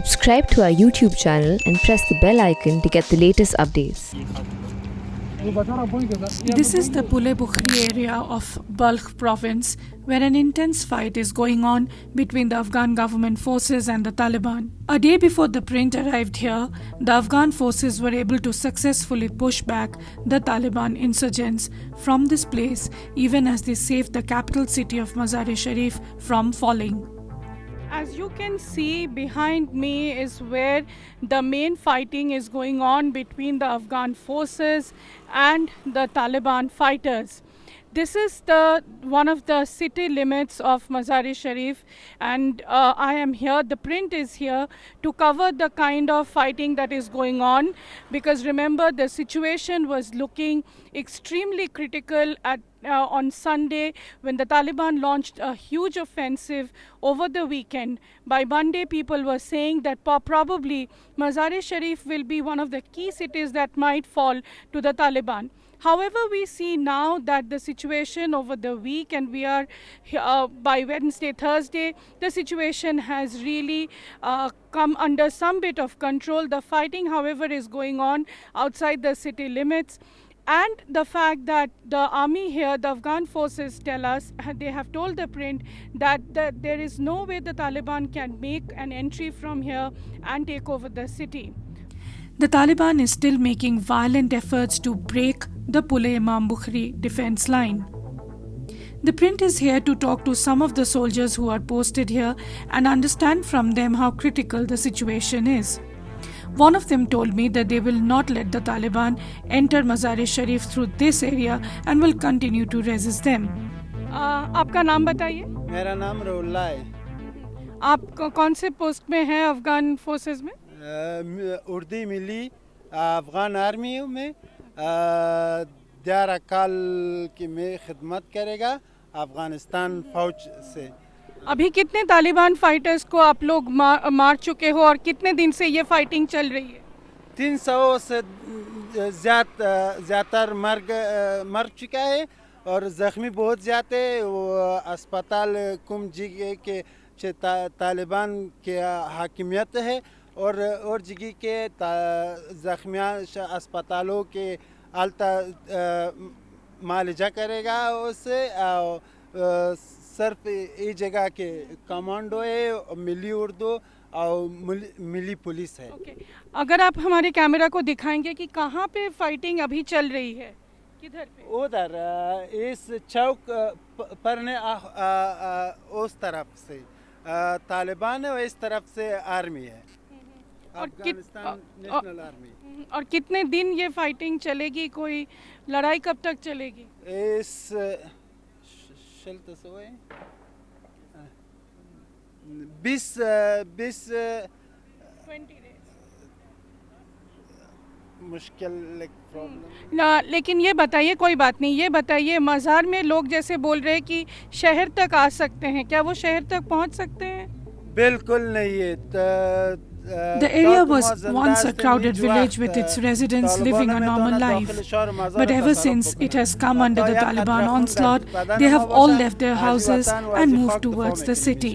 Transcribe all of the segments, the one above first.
Subscribe to our YouTube channel and press the bell icon to get the latest updates. This is the Pule Bukhari area of Balkh province, where an intense fight is going on between the Afghan government forces and the Taliban. A day before the print arrived here, the Afghan forces were able to successfully push back the Taliban insurgents from this place, even as they saved the capital city of Mazar-e-Sharif from falling. As you can see, behind me is where the main fighting is going on between the Afghan forces and the Taliban fighters. This is one of the city limits of Mazar-e-Sharif, and I am here, the print is here to cover the kind of fighting that is going on, because remember, the situation was looking extremely critical on Sunday when the Taliban launched a huge offensive over the weekend. By Monday, people were saying that probably Mazar-e-Sharif will be one of the key cities that might fall to the Taliban. However, we see now that the situation over the week, and we are by Wednesday, Thursday, the situation has really come under some bit of control. The fighting, however, is going on outside the city limits. And the fact that the army here, the Afghan forces tell us, they have told the print that there is no way the Taliban can make an entry from here and take over the city. The Taliban is still making violent efforts to break the Pule Imam Bukhari defense line. The print is here to talk to some of the soldiers who are posted here and understand from them how critical the situation is. One of them told me that they will not let the Taliban enter Mazar-e-Sharif through this area and will continue to resist them. आपका नाम बताइए? मेरा नाम रुल्ला है। आप कौन से post में हैं अफगान फोर्सेस में? उर्दी मिली अफगान आर्मी में 11 साल की मैं खिदमत करेगा अफगानिस्तान फौज से। अभी कितने तालिबान फाइटर्स को आप लोग मार चुके हो और कितने दिन से ये फाइटिंग चल रही है? 300 से ज़्यादा मर चुका है और ज़ख्मी बहुत ज़्यादा है। वो अस्पताल कुम जगह के तालिबान के हाकिमियत है और जगह के ज़ख्मियाँ अस्पतालों के आलता मालजा करेगा उससे सिर्फ ये जगह के कमांडो है, मिली उर्दू और मिली पुलिस है। अगर आप हमारे कैमरा को दिखाएंगे कि कहाँ पे फाइटिंग अभी चल रही है, किधर पे? उधर इस चौक पर ने उस तरफ से तालिबान है और इस तरफ से आर्मी है, अफगानिस्तान नेशनल आर्मी। और कितने दिन ये फाइटिंग चलेगी? कोई लड़ाई कब तक चलेगी? इस 20 मुश्किल प्रॉब्लम। लेकिन ये बताइए, कोई बात नहीं, ये बताइए, मज़ार में लोग जैसे बोल रहे हैं कि शहर तक आ सकते हैं, क्या वो शहर तक पहुंच सकते हैं? बिल्कुल नहीं है। The area was once a crowded village with its residents living a normal life. But ever since it has come under the Taliban onslaught, they have all left their houses and moved towards the city.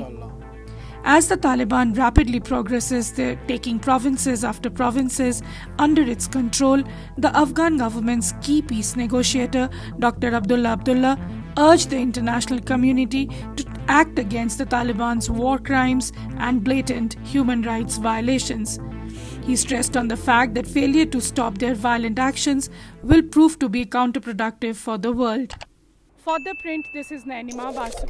As the Taliban rapidly progresses, they're taking provinces after provinces under its control, the Afghan government's key peace negotiator, Dr. Abdullah, urged the international community to act against the Taliban's war crimes and blatant human rights violations. He stressed on the fact that failure to stop their violent actions will prove to be counterproductive for the world. For the print, this is Nainima Basu.